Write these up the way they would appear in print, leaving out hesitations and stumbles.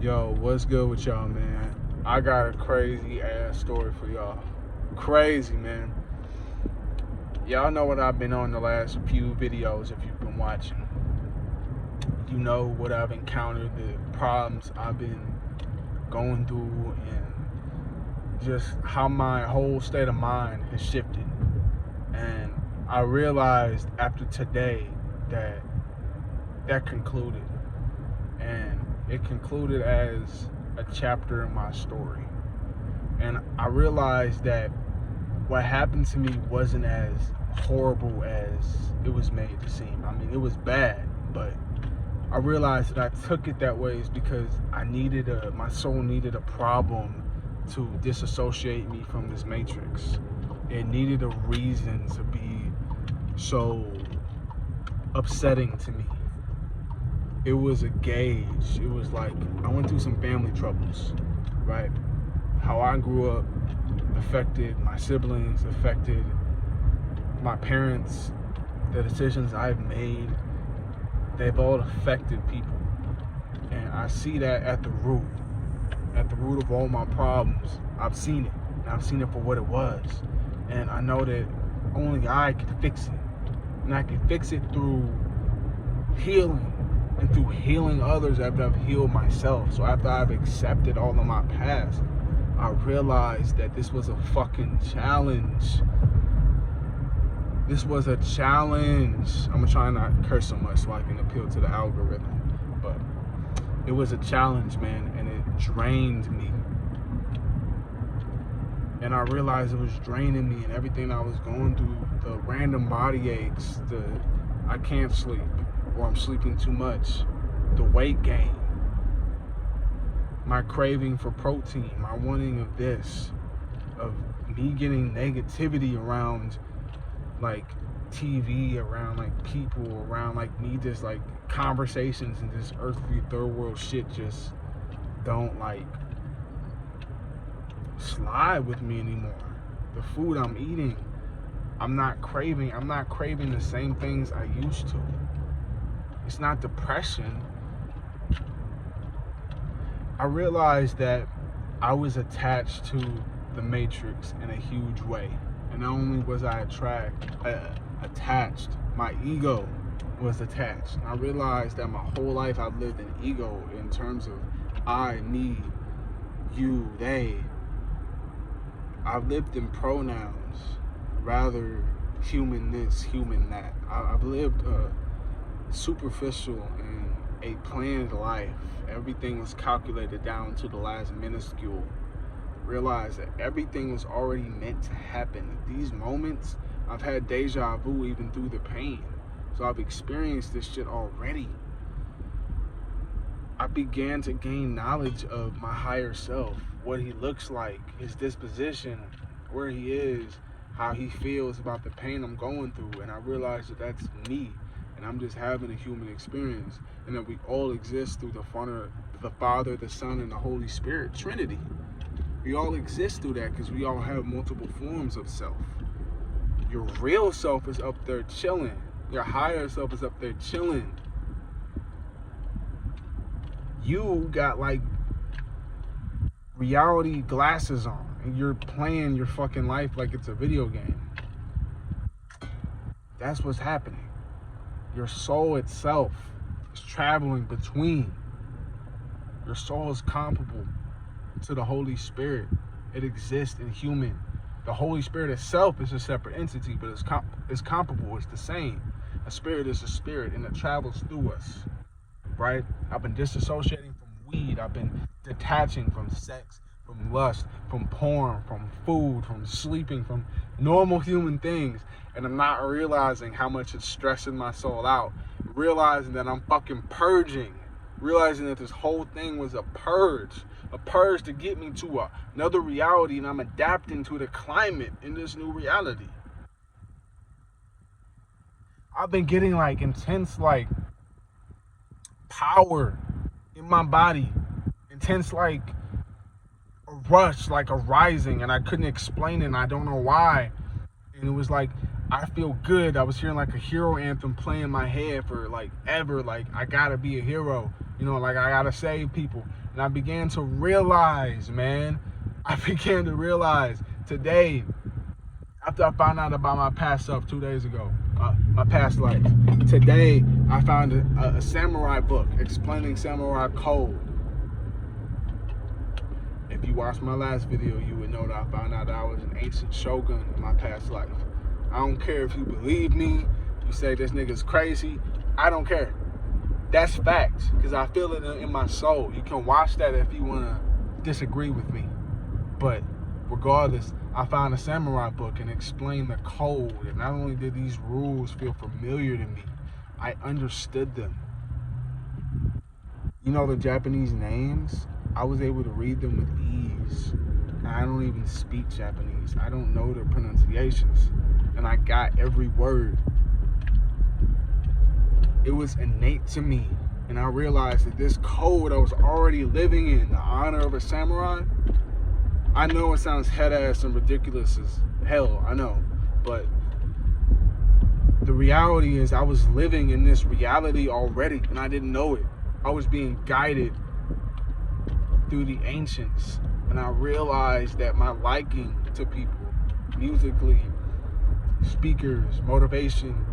Yo, what's good with y'all, man? I got a crazy ass story for y'all. Crazy, man. Y'all know what I've been on the last few videos if you've been watching. You know what I've encountered, the problems I've been going through, and just how my whole state of mind has shifted. And I realized after today that that concluded. And it concluded as a chapter in my story. And I realized that what happened to me wasn't as horrible as it was made to seem. I mean, it was bad, but I realized that I took it that way is because my soul needed a problem to disassociate me from this matrix. It needed a reason to be so upsetting to me. It was a gauge. It was like I went through some family troubles, right? How I grew up affected my siblings, affected my parents. The decisions I've made, they've all affected people. And I see that at the root of all my problems. I've seen it. And I've seen it for what it was. And I know that only I can fix it. And I can fix it through healing and through healing others after I've healed myself. So after I've accepted all of my past, I realized that this was a fucking challenge. This was a challenge. I'm gonna try not to curse so much so I can appeal to the algorithm. But it was a challenge, man, and it drained me. And I realized it was draining me, and everything I was going through, the random body aches, I can't sleep, or I'm sleeping too much, the weight gain, my craving for protein, my wanting of this, of me getting negativity around like TV, around like people, around like me, just like conversations and this earthly third world shit just don't like slide with me anymore. The food I'm eating, I'm not craving the same things I used to. It's not depression. I realized that I was attached to the matrix in a huge way. And not only was I attached, my ego was attached. And I realized that my whole life I've lived in ego in terms of I, me, you, they. I've lived in pronouns rather human this, human that. I've lived a superficial and a planned life. Everything was calculated down to the last minuscule. Realized that everything was already meant to happen. These moments, I've had deja vu even through the pain. So I've experienced this shit already. I began to gain knowledge of my higher self, what he looks like, his disposition, where he is, how he feels about the pain I'm going through. And I realized that that's me. And I'm just having a human experience. And that we all exist through the Father, the Son, and the Holy Spirit, Trinity. We all exist through that because we all have multiple forms of self. Your real self is up there chilling. Your higher self is up there chilling. You got like reality glasses on and you're playing your fucking life like it's a video game. That's what's happening. Your soul itself is traveling between. Your soul is comparable to the Holy Spirit. It exists in human. The Holy Spirit itself is a separate entity, but it's comparable. It's the same. A spirit is a spirit, and it travels through us, right? I've been disassociating from weed. I've been detaching from sex, from lust, from porn, from food, from sleeping, from normal human things, and I'm not realizing how much it's stressing my soul out. Realizing that I'm fucking purging. Realizing that this whole thing was a purge to get me to another reality, and I'm adapting to the climate in this new reality. I've been getting like intense like power in my body, intense like a rush, like a rising, and I couldn't explain it, and I don't know why. And it was like I feel good. I was hearing like a hero anthem playing in my head for like ever, like I gotta be a hero. You know, like I gotta save people. And I began to realize, man, today, after I found out about my past self 2 days ago, my past life, today I found a samurai book explaining samurai code. If you watched my last video, you would know that I found out that I was an ancient shogun in my past life. I don't care if you believe me, you say this nigga's crazy, I don't care. That's facts, because I feel it in my soul. You can watch that if you want to disagree with me. But regardless, I found a samurai book and explained the code. And not only did these rules feel familiar to me, I understood them. You know the Japanese names? I was able to read them with ease. I don't even speak Japanese. I don't know their pronunciations. And I got every word. It was innate to me. And I realized that this code I was already living in, the honor of a samurai, I know it sounds head-ass and ridiculous as hell, I know. But the reality is I was living in this reality already, and I didn't know it. I was being guided through the ancients. And I realized that my liking to people, musically, speakers, motivation,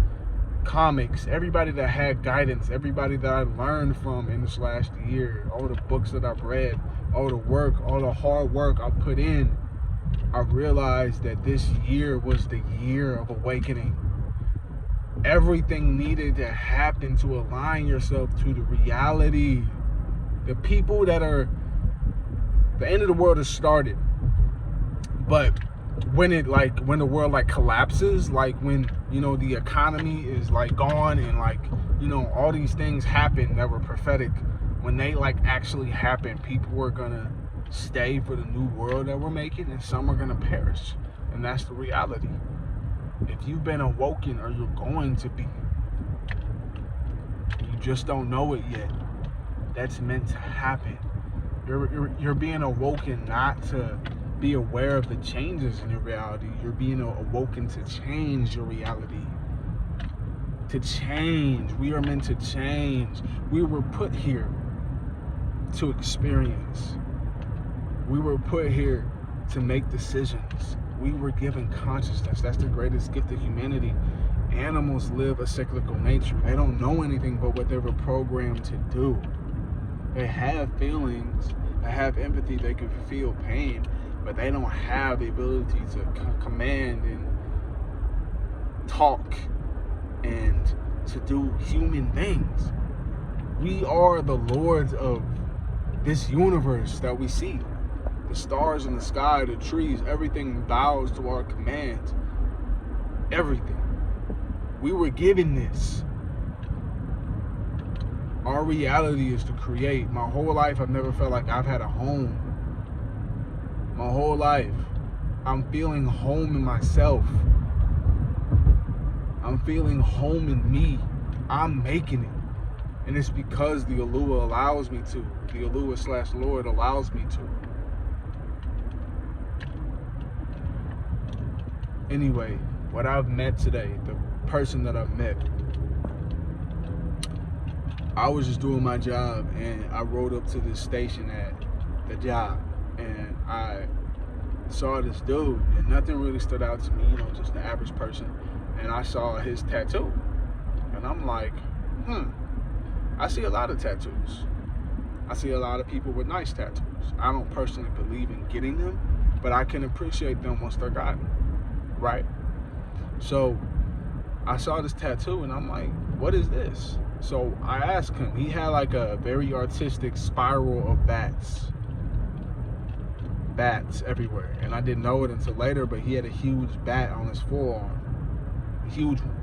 comics, everybody that had guidance, everybody that I learned from in this last year, all the books that I've read, all the work, all the hard work I put in, I realized that this year was the year of awakening. Everything needed to happen to align yourself to the reality. The people that are, the end of the world has started, but when the world like collapses, like when, you know, the economy is like gone and like, you know, all these things happen that were prophetic, when they like actually happen, people are gonna stay for the new world that we're making and some are gonna perish. And that's the reality. If you've been awoken, or you're going to be, you just don't know it yet, that's meant to happen. You're being awoken not to be aware of the changes in your reality. You're being awoken to change your reality. To change. We are meant to change. We were put here to experience. We were put here to make decisions. We were given consciousness. That's the greatest gift of humanity. Animals live a cyclical nature. They don't know anything but what they were programmed to do. They have feelings. They have empathy. They can feel pain. But they don't have the ability to command and talk and to do human things. We are the lords of this universe that we see. The stars in the sky, the trees, everything bows to our command. Everything. We were given this. Our reality is to create. My whole life, I've never felt like I've had a home. My whole life, I'm feeling home in myself. I'm feeling home in me. I'm making it. And it's because the Alua allows me to. The Alua / Lord allows me to. Anyway, what I've met today, the person that I've met, I was just doing my job and I rode up to this station at the job. And I saw this dude, and nothing really stood out to me, you know, just the average person. And I saw his tattoo, and I'm like, I see a lot of tattoos. I see a lot of people with nice tattoos. I don't personally believe in getting them, but I can appreciate them once they're gotten, right? So I saw this tattoo, and I'm like, what is this? So I asked him. He had like a very artistic spiral of bats everywhere, and I didn't know it until later, but he had a huge bat on his forearm, a huge one.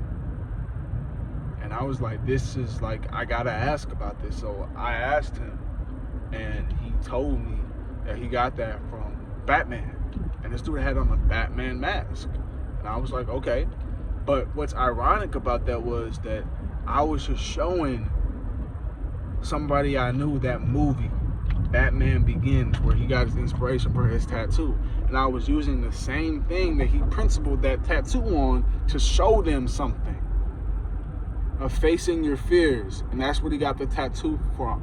And I was like, this is like, I gotta ask about this. So I asked him, and he told me that he got that from Batman, and this dude had on a Batman mask. And I was like, okay. But what's ironic about that was that I was just showing somebody I knew that movie, Batman Begins, where he got his inspiration for his tattoo. And I was using the same thing that he principled that tattoo on to show them something of facing your fears. And that's what he got the tattoo from.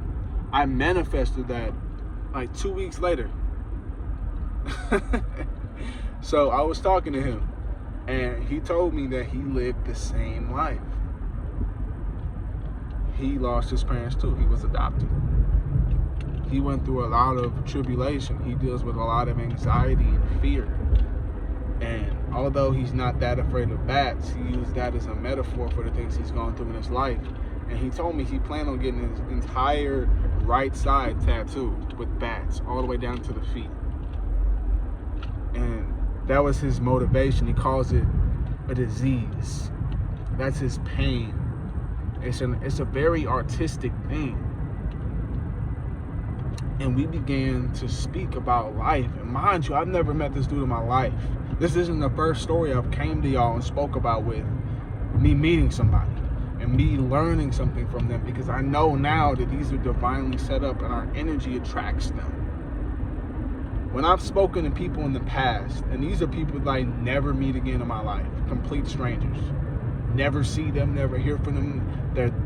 I manifested that like 2 weeks later. So I was talking to him, and he told me that he lived the same life. He lost his parents too. He was adopted. He went through a lot of tribulation. He deals with a lot of anxiety and fear. And although he's not that afraid of bats, he used that as a metaphor for the things he's gone through in his life. And he told me he planned on getting his entire right side tattooed with bats all the way down to the feet. And that was his motivation. He calls it a disease. That's his pain. It's a very artistic thing. And we began to speak about life. And mind you, I've never met this dude in my life. This isn't the first story I've came to y'all and spoke about with me meeting somebody and me learning something from them, because I know now that these are divinely set up and our energy attracts them. When I've spoken to people in the past, and these are people that I never meet again in my life, complete strangers, never see them, never hear from them,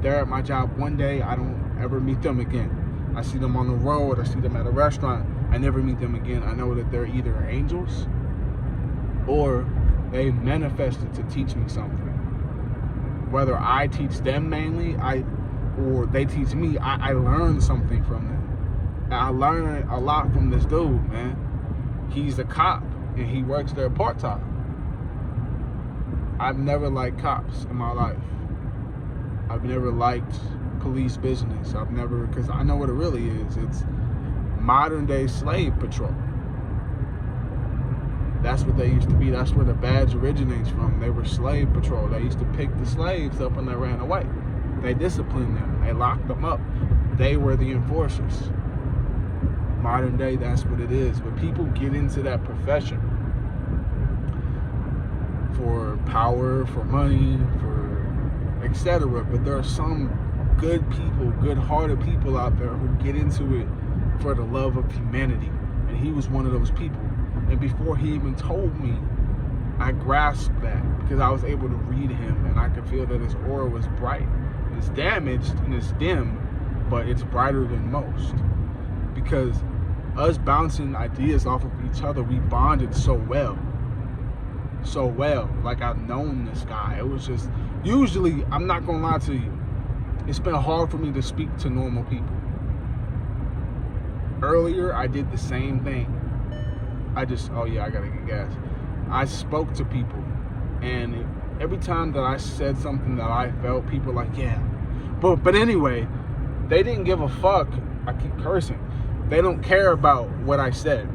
they're at my job one day, I don't ever meet them again. I see them on the road, I see them at a restaurant, I never meet them again. I know that they're either angels or they manifested to teach me something. Whether I teach them mainly, or they teach me, I learn something from them. And I learned a lot from this dude, man. He's a cop and he works there part-time. I've never liked cops in my life. I've never liked police business. Because I know what it really is. It's modern day slave patrol. That's what they used to be. That's where the badge originates from. They were slave patrol. They used to pick the slaves up and they ran away. They disciplined them. They locked them up. They were the enforcers. Modern day, that's what it is. But people get into that profession for power, for money, for etc. But there are some good people, good-hearted people out there who get into it for the love of humanity. And he was one of those people. And before he even told me, I grasped that because I was able to read him and I could feel that his aura was bright. It's damaged and it's dim, but it's brighter than most. Because us bouncing ideas off of each other, we bonded so well. So well. Like, I've known this guy. It was just, usually, I'm not going to lie to you, it's been hard for me to speak to normal people. Earlier, I did the same thing. I gotta get gas. I spoke to people, and every time that I said something that I felt, people were like, yeah. But anyway, they didn't give a fuck. I keep cursing. They don't care about what I said.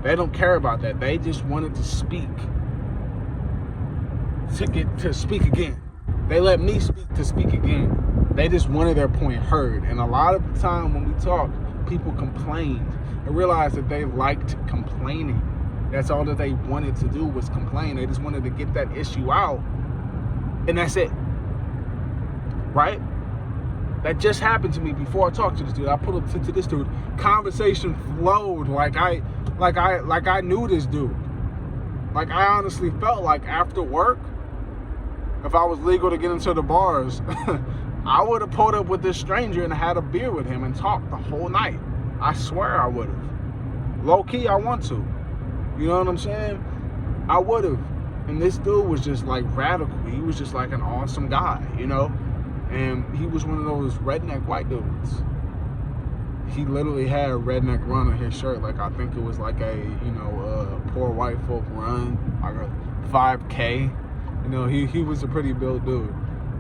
They don't care about that. They just wanted to speak. To speak again. They let me speak again. They just wanted their point heard. And a lot of the time when we talk, people complained. I realized that they liked complaining. That's all that they wanted to do was complain. They just wanted to get that issue out. And that's it. Right? That just happened to me before I talked to this dude. I put up to this dude. Conversation flowed like I knew this dude. Like, I honestly felt like after work, if I was legal to get into the bars, I would have pulled up with this stranger and had a beer with him and talked the whole night. I swear I would have. Low key, I want to. You know what I'm saying? I would have. And this dude was just like radical. He was just like an awesome guy, you know? And he was one of those redneck white dudes. He literally had a redneck run on his shirt. Like, I think it was like a, poor white folk run, like a 5K. You know, he was a pretty built dude.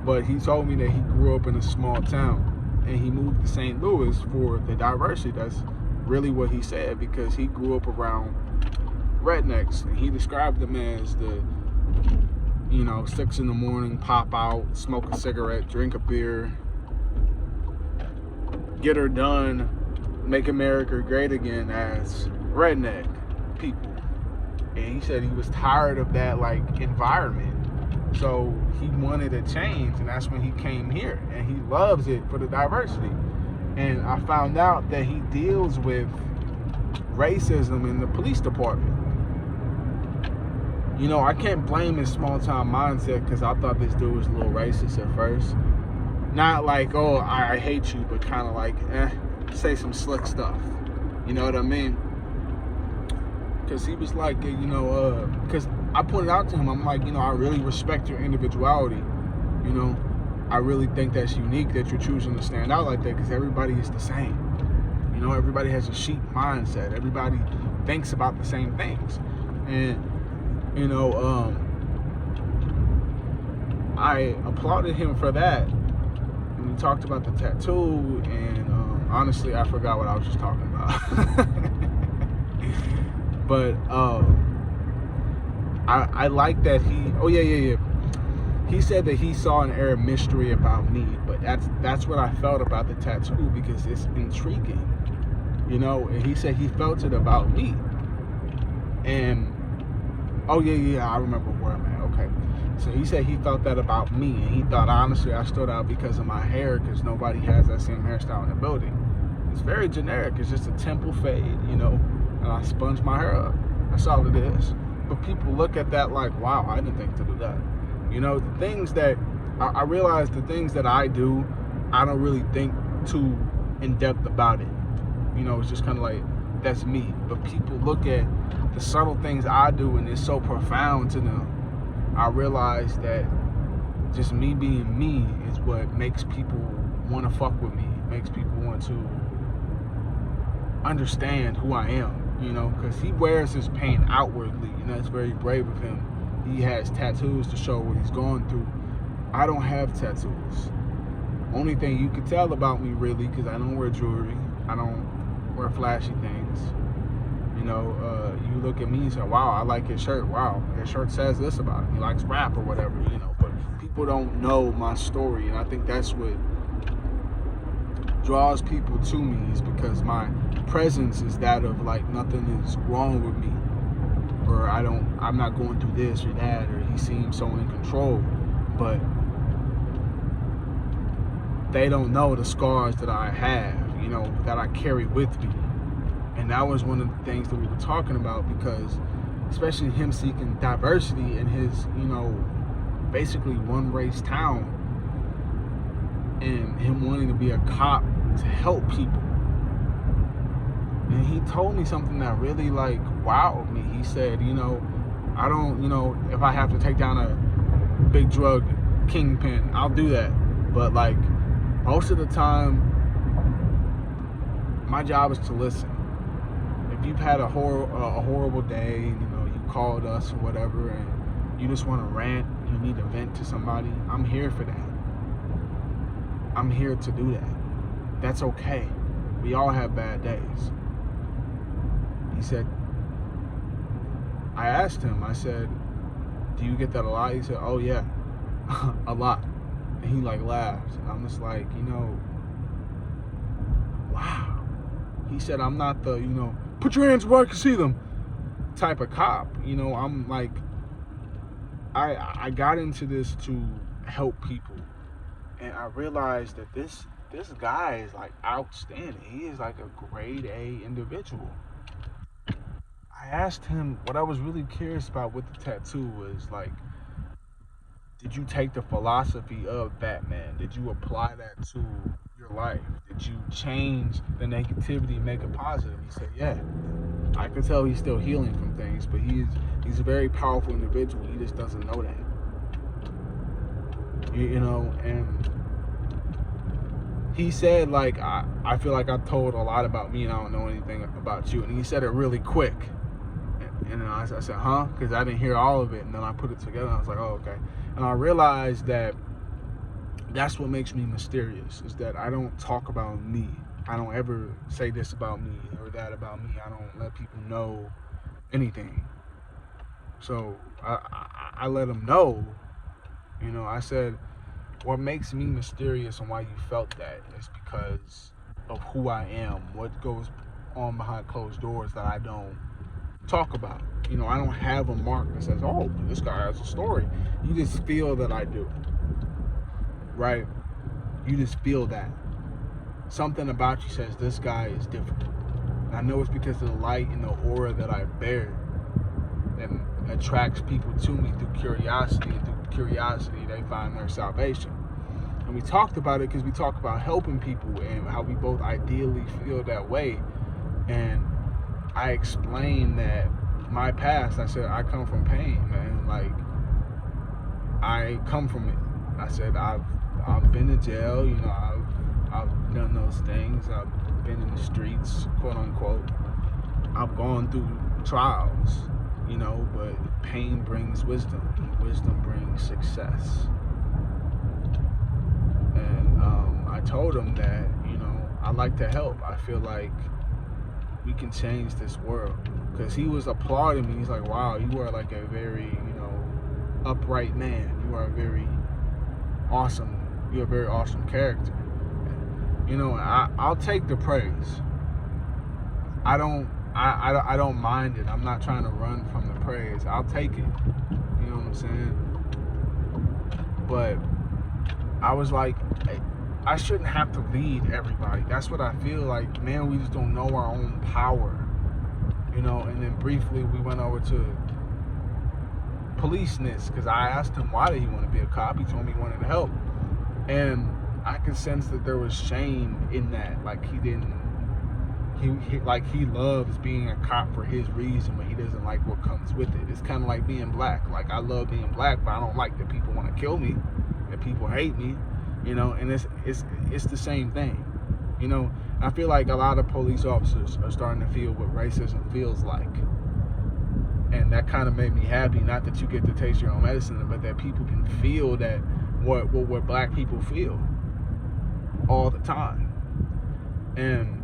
But he told me that he grew up in a small town. And he moved to St. Louis for the diversity. That's really what he said, because he grew up around rednecks. And he described them as the, 6 in the morning, pop out, smoke a cigarette, drink a beer, get her done, make America great again as redneck people. And he said he was tired of that, environment. So he wanted a change, and that's when he came here. And he loves it for the diversity. And I found out that he deals with racism in the police department. I can't blame his small-town mindset, because I thought this dude was a little racist at first. Not like, oh, I hate you, but kind of like, say some slick stuff. You know what I mean? Because he was like, because I pointed out to him, I'm like, I really respect your individuality. I really think that's unique that you're choosing to stand out like that, because everybody is the same. Everybody has a sheep mindset. Everybody thinks about the same things. And, I applauded him for that. And we talked about the tattoo, and honestly, I forgot what I was just talking about. But I like that he, he said that he saw an air of mystery about me, but that's what I felt about the tattoo, because it's intriguing, and he said he felt it about me. And I remember where I'm at. Okay, so he said he felt that about me, and he thought honestly I stood out because of my hair, because nobody has that same hairstyle in the building. It's very generic. It's just a temple fade, and I sponge my hair up. That's all it is. But people look at that like, wow, I didn't think to do that. The things that I realize, the things that I do, I don't really think too in depth about it. It's just kind of like, that's me. But people look at the subtle things I do, and it's so profound to them. I realize that just me being me is what makes people want to fuck with me, makes people want to understand who I am, because he wears his pain outwardly, and that's very brave of him. He has tattoos to show what he's going through. I don't have tattoos. Only thing you can tell about me, really, because I don't wear jewelry, I don't wear flashy things. You look at me and say, wow, I like his shirt. Wow, his shirt says this about him. He likes rap or whatever, but people don't know my story, and I think that's what draws people to me, is because my presence is that of like nothing is wrong with me, or I'm not going through this or that, or he seems so in control. But they don't know the scars that I have, that I carry with me. And that was one of the things that we were talking about, because especially him seeking diversity in his, basically one race town, and him wanting to be a cop to help people. And he told me something that really wowed me. He said, I don't, if I have to take down a big drug kingpin, I'll do that. But most of the time, my job is to listen. If you've had a horrible day, and you called us or whatever, and you just want to rant, you need to vent to somebody, I'm here for that. I'm here to do that. That's okay. We all have bad days. He said, I asked him, I said, do you get that a lot? He said, oh yeah, a lot. And he laughed. And I'm just like, wow. He said, I'm not the, put your hands where I can see them type of cop. I'm like, I got into this to help people. And I realized that this guy is outstanding. He is a grade A individual. I asked him, what I was really curious about with the tattoo was did you take the philosophy of Batman? Did you apply that to your life? Did you change the negativity and make it positive? He said, yeah. I could tell he's still healing from things, but he's a very powerful individual. He just doesn't know that. And he said, I feel like I told a lot about me and I don't know anything about you. And he said it really quick. And I said, huh? Because I didn't hear all of it. And then I put it together and I was like, oh, okay. And I realized that that's what makes me mysterious, is that I don't talk about me. I don't ever say this about me or that about me. I don't let people know anything. So I let them know. I said, what makes me mysterious and why you felt that is because of who I am, what goes on behind closed doors that I don't talk about. I don't have a mark that says, oh, this guy has a story. You just feel that I do, right? You just feel that. Something about you says this guy is different. And I know it's because of the light and the aura that I bear that attracts people to me through curiosity, and through curiosity they find their salvation. And we talked about it because we talk about helping people and how we both ideally feel that way. And I explained that my past, I said, I come from pain, man. Like, I come from it. I said, I've been to jail, you know, I've done those things. I've been in the streets, quote unquote. I've gone through trials, you know, but pain brings wisdom. Wisdom brings success. And I told him that, you know, I like to help. I feel like we can change this world. Because he was applauding me. He's like, wow, you are like a very, you know, upright man. You are a very awesome, you're a very awesome character. You know, I'll take the praise. I don't mind it. I'm not trying to run from the praise. I'll take it. You know what I'm saying? But I was like, I shouldn't have to lead everybody. That's what I feel like. Man, we just don't know our own power. You know, and then briefly we went over to policeness because I asked him why did he want to be a cop. He told me he wanted to help. And I could sense that there was shame in that. Like he loves being a cop for his reason, but he doesn't like what comes with it. It's kind of like being black. Like I love being black, but I don't like that people want to kill me, that people hate me, you know. And it's the same thing, you know. I feel like a lot of police officers are starting to feel what racism feels like, and that kind of made me happy. Not that you get to taste your own medicine, but that people can feel that what black people feel all the time. And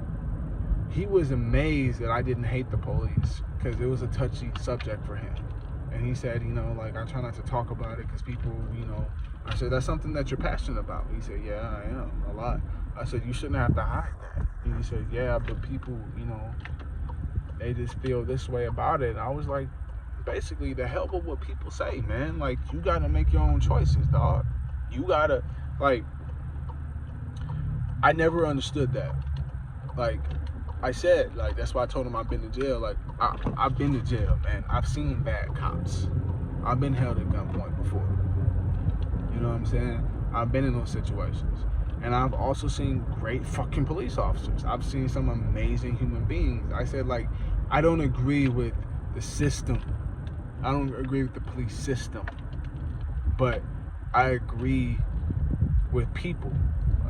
he was amazed that I didn't hate the police because it was a touchy subject for him. And he said, you know, like, I try not to talk about it because people, you know. I said, that's something that you're passionate about. He said, yeah, I am, a lot. I said, you shouldn't have to hide that. And he said, yeah, but people, you know, they just feel this way about it. And I was like, basically, the hell with what people say, man. Like, you got to make your own choices, dog. You got to, like, I never understood that. Like, I said, like, that's why I told him I've been to jail. Like, I've been to jail, man. I've seen bad cops. I've been held at gunpoint before. You know what I'm saying? I've been in those situations. And I've also seen great fucking police officers. I've seen some amazing human beings. I said, like, I don't agree with the system. I don't agree with the police system. But I agree with people.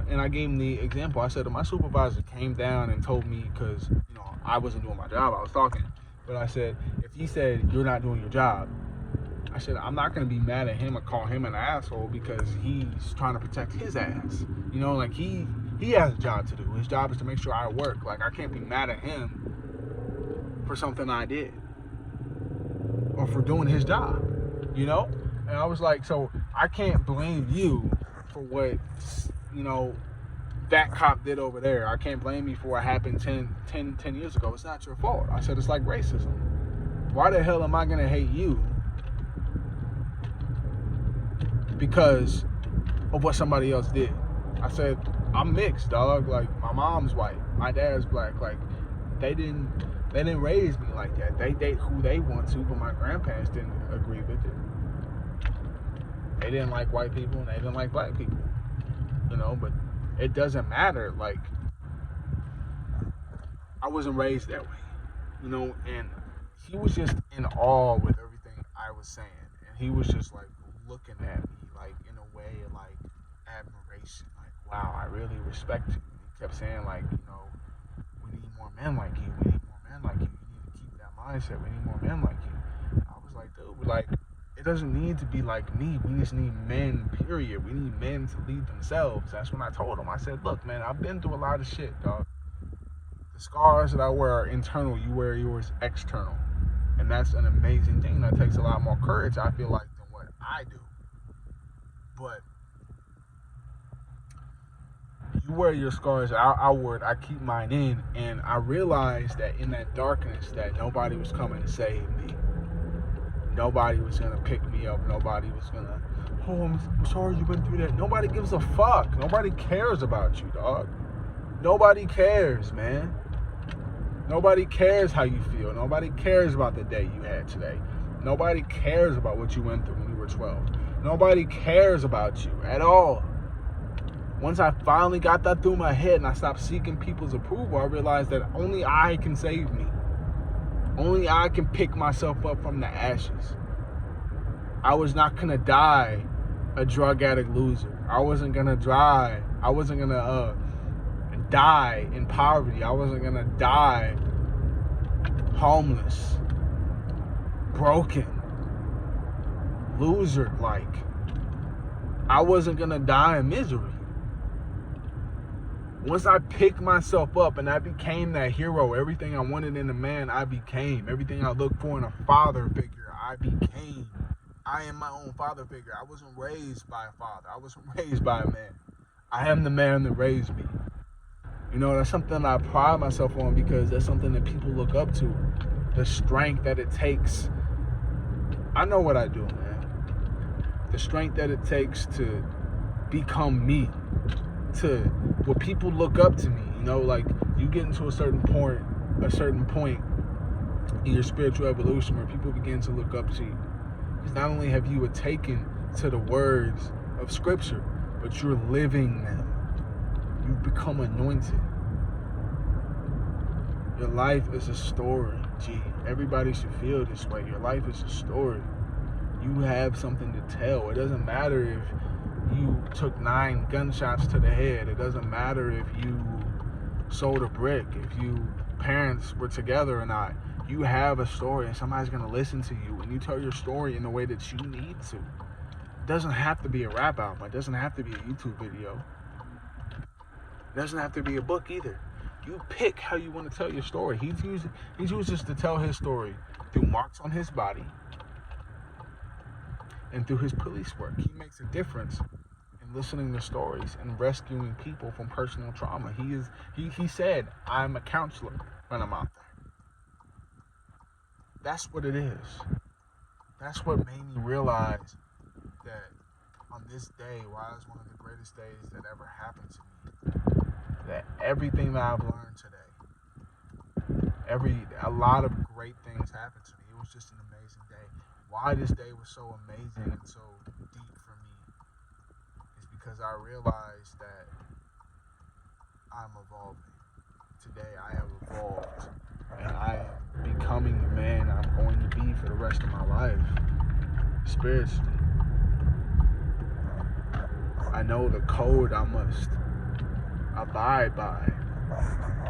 And I gave him the example. I said, my supervisor came down and told me, because, you know, I wasn't doing my job. I was talking. But I said, if he said, you're not doing your job, I said, I'm not going to be mad at him or call him an asshole because he's trying to protect his ass. You know, like, he has a job to do. His job is to make sure I work. Like, I can't be mad at him for something I did or for doing his job, you know? And I was like, so I can't blame you for what, you know, that cop did over there. I can't blame you for what happened 10 years ago. It's not your fault. I said, it's like racism. Why the hell am I going to hate you because of what somebody else did? I said, I'm mixed, dog. Like, my mom's white, my dad's black. Like, they didn't raise me like that. They date who they want to, but my grandparents didn't agree with it. They didn't like white people and they didn't like black people. You know, but it doesn't matter. Like, I wasn't raised that way, you know, and he was just in awe with everything I was saying. And he was just like looking at me like in a way of like admiration. Like, wow, I really respect you. And he kept saying, like, you know, we need more men like you. We need more men like you. You need to keep that mindset. We need more men like you. I was like, dude, like, it doesn't need to be like me. We just need men, period. We need men to lead themselves. That's when I told him. I said, look, man, I've been through a lot of shit, dog. The scars that I wear are internal. You wear yours external. And that's an amazing thing. That takes a lot more courage, I feel like, than what I do. But you wear your scars outward. I keep mine in. And I realized that in that darkness that nobody was coming to save me. Nobody was going to pick me up. Nobody was going to, oh, I'm sorry you went through that. Nobody gives a fuck. Nobody cares about you, dog. Nobody cares, man. Nobody cares how you feel. Nobody cares about the day you had today. Nobody cares about what you went through when you were 12. Nobody cares about you at all. Once I finally got that through my head and I stopped seeking people's approval, I realized that only I can save me. Only I can pick myself up from the ashes. I was not going to die a drug addict loser. I wasn't going to die in poverty. I wasn't going to die homeless, broken, loser-like. I wasn't going to die in misery. Once I picked myself up and I became that hero, everything I wanted in a man, I became. Everything I looked for in a father figure, I became. I am my own father figure. I wasn't raised by a father. I wasn't raised by a man. I am the man that raised me. You know, that's something I pride myself on because that's something that people look up to. The strength that it takes. I know what I do, man. The strength that it takes to become me. Where people look up to me, you know, like you get into a certain point in your spiritual evolution where people begin to look up to you. Because not only have you taken to the words of Scripture, but you're living them. You've become anointed. Your life is a story. Gee, everybody should feel this way. Your life is a story. You have something to tell. It doesn't matter if you took 9 gunshots to the head. It doesn't matter if you sold a brick, if you parents were together or not. You have a story and somebody's going to listen to you and you tell your story in the way that you need to. It doesn't have to be a rap album. It doesn't have to be a YouTube video. It doesn't have to be a book either. You pick how you want to tell your story. He chooses to tell his story through marks on his body and through his police work. He makes a difference in listening to stories and rescuing people from personal trauma. He said, I'm a counselor when I'm out there. That's what it is. That's what made me realize that on this day, why it's one of the greatest days that ever happened to me, that everything that I've learned today, a lot of great things happened to me. It was just an amazing day. Why this day was so amazing and so deep for me is because I realized that I'm evolving. Today I have evolved and I am becoming the man I'm going to be for the rest of my life, spiritually. I know the code I must abide by.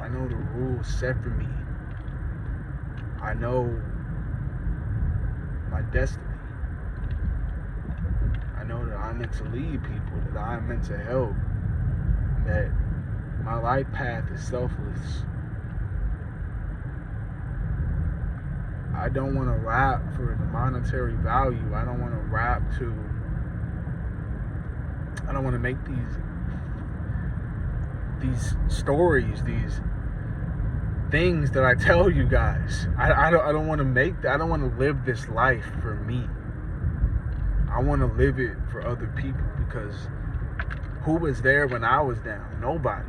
I know the rules set for me. I know my destiny. I know that I'm meant to lead people, that I'm meant to help, that my life path is selfless. I don't want to rap for the monetary value. I don't want to make these stories, these things that I tell you guys. I don't want to make that. I don't want to live this life for me. I want to live it for other people, because who was there when I was down? Nobody.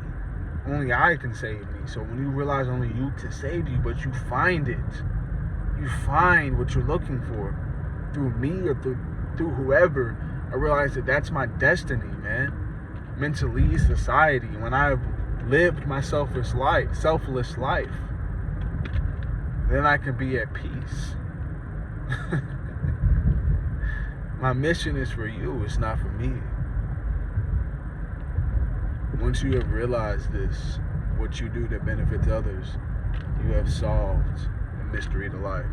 Only I can save me. So when you realize only you can save you, but you find it, you find what you're looking for through me or through whoever, I realize that that's my destiny, man. Meant to lead society. When I've lived my selfless life, then I can be at peace. My mission is for you, it's not for me. Once you have realized this, what you do that benefits others, you have solved the mystery to life.